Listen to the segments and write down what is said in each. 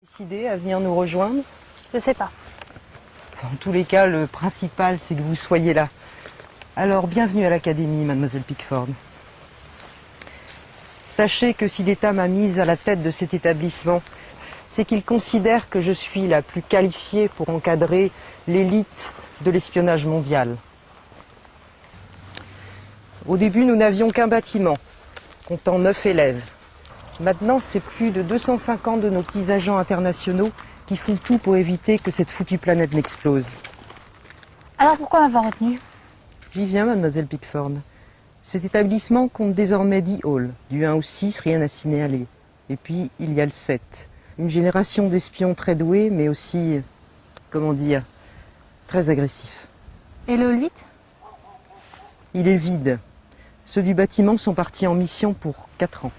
Décidé à venir nous rejoindre? Je sais pas. En tous les cas, le principal, c'est que vous soyez là. Alors, bienvenue à l'Académie, mademoiselle Pickford. Sachez que si l'État m'a mise à la tête de cet établissement, c'est qu'il considère que je suis la plus qualifiée pour encadrer l'élite de l'espionnage mondial. Au début, nous n'avions qu'un bâtiment, comptant 9 élèves. Maintenant, c'est plus de 250 de nos petits agents internationaux qui font tout pour éviter que cette foutue planète n'explose. Alors pourquoi m'avoir retenu? J'y viens, mademoiselle Pickford. Cet établissement compte désormais 10 halls. Du 1 au 6, rien à signaler. Et puis, il y a le 7. Une génération d'espions très doués, mais aussi, comment dire, très agressifs. Et le 8? Il est vide. Ceux du bâtiment sont partis en mission pour 4 ans.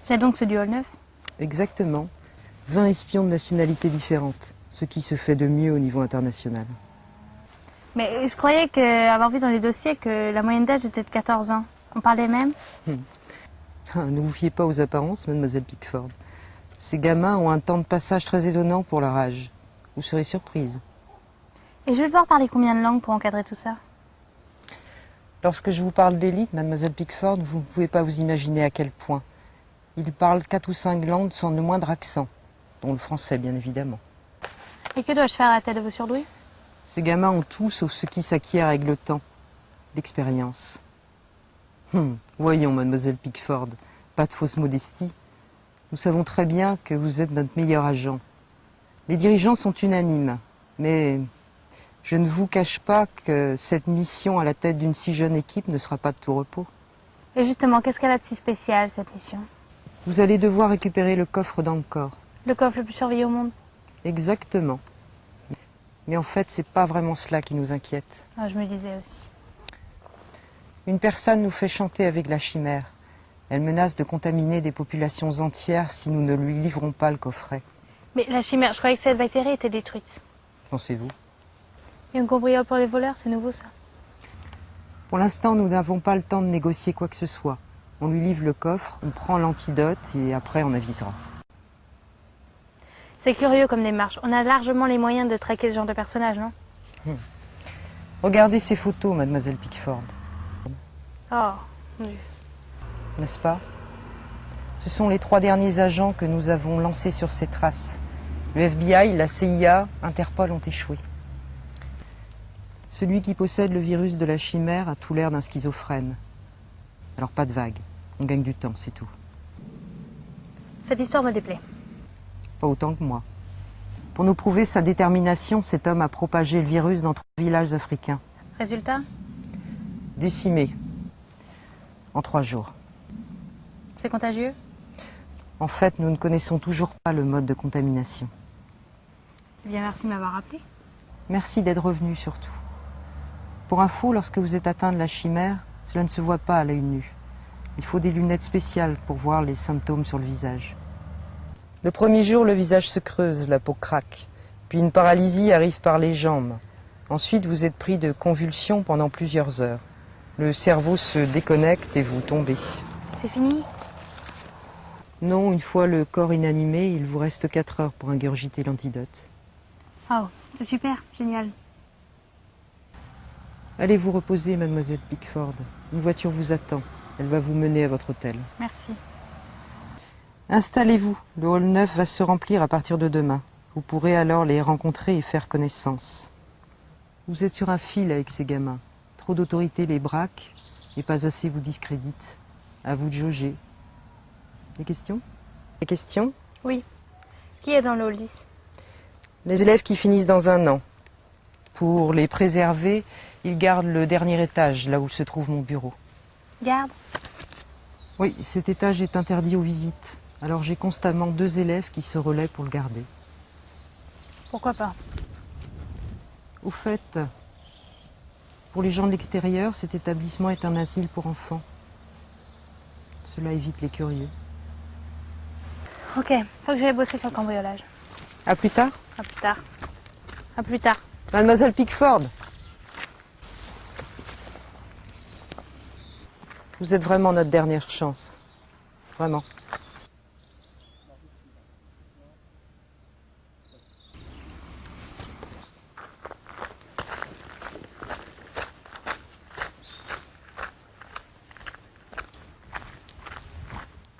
J'ai donc ceux du hall 9? Exactement. 20 espions de nationalités différentes. Ce qui se fait de mieux au niveau international. Mais je croyais avoir vu dans les dossiers que la moyenne d'âge était de 14 ans. On parlait même? Ne vous fiez pas aux apparences, mademoiselle Pickford. Ces gamins ont un temps de passage très étonnant pour leur âge. Vous serez surprise. Et je vais devoir parler combien de langues pour encadrer tout ça? Lorsque je vous parle d'élite, mademoiselle Pickford, vous ne pouvez pas vous imaginer à quel point. Ils parlent 4 ou 5 langues sans le moindre accent, dont le français, bien évidemment. Et que dois-je faire à la tête de vos surdoués? Ces gamins ont tout sauf ce qui s'acquiert avec le temps, l'expérience. Voyons, mademoiselle Pickford, pas de fausse modestie. Nous savons très bien que vous êtes notre meilleur agent. Les dirigeants sont unanimes, mais je ne vous cache pas que cette mission à la tête d'une si jeune équipe ne sera pas de tout repos. Et justement, qu'est-ce qu'elle a de si spécial, cette mission? Vous allez devoir récupérer le coffre d'Angkor. Le coffre le plus surveillé au monde? Exactement. Mais en fait, c'est pas vraiment cela qui nous inquiète. Ah, je me disais aussi. Une personne nous fait chanter avec la chimère. Elle menace de contaminer des populations entières si nous ne lui livrons pas le coffret. Mais la chimère, je croyais que cette bactérie était détruite. Pensez-vous? Et une cambriole pour les voleurs, c'est nouveau ça? Pour l'instant, nous n'avons pas le temps de négocier quoi que ce soit. On lui livre le coffre, on prend l'antidote et après on avisera. C'est curieux comme démarche. On a largement les moyens de traquer ce genre de personnage, non? Regardez ces photos, mademoiselle Pickford. Oh, mon Dieu. N'est-ce pas? Ce sont les 3 derniers agents que nous avons lancés sur ces traces. Le FBI, la CIA, Interpol ont échoué. Celui qui possède le virus de la chimère a tout l'air d'un schizophrène. Alors pas de vague, on gagne du temps, c'est tout. Cette histoire me déplaît. Pas autant que moi. Pour nous prouver sa détermination, cet homme a propagé le virus dans 3 villages africains. Résultat? Décimés. En 3 jours. C'est contagieux? En fait, nous ne connaissons toujours pas le mode de contamination. Eh bien, merci de m'avoir rappelé. Merci d'être revenu surtout. Pour info, lorsque vous êtes atteint de la chimère, cela ne se voit pas à l'œil nu. Il faut des lunettes spéciales pour voir les symptômes sur le visage. Le premier jour, le visage se creuse, la peau craque. Puis une paralysie arrive par les jambes. Ensuite, vous êtes pris de convulsions pendant plusieurs heures. Le cerveau se déconnecte et vous tombez. C'est fini? Non, une fois le corps inanimé, il vous reste 4 heures pour ingurgiter l'antidote. Oh, c'est super, génial. Allez vous reposer, mademoiselle Pickford. Une voiture vous attend. Elle va vous mener à votre hôtel. Merci. Installez-vous. Le hall 9 va se remplir à partir de demain. Vous pourrez alors les rencontrer et faire connaissance. Vous êtes sur un fil avec ces gamins. Trop d'autorité les braque et pas assez vous discrédite. À vous de jauger. Des questions? Des questions? Oui. Qui est dans le hall 10? Les élèves qui finissent dans 1 an. Pour les préserver, ils gardent le dernier étage, là où se trouve mon bureau. Garde? Oui, cet étage est interdit aux visites. Alors j'ai constamment 2 élèves qui se relaient pour le garder. Pourquoi pas? Au fait, pour les gens de l'extérieur, cet établissement est un asile pour enfants. Cela évite les curieux. Ok, faut que j'aille bosser sur le cambriolage. À plus tard. À plus tard. À plus tard. Mademoiselle Pickford. Vous êtes vraiment notre dernière chance. Vraiment.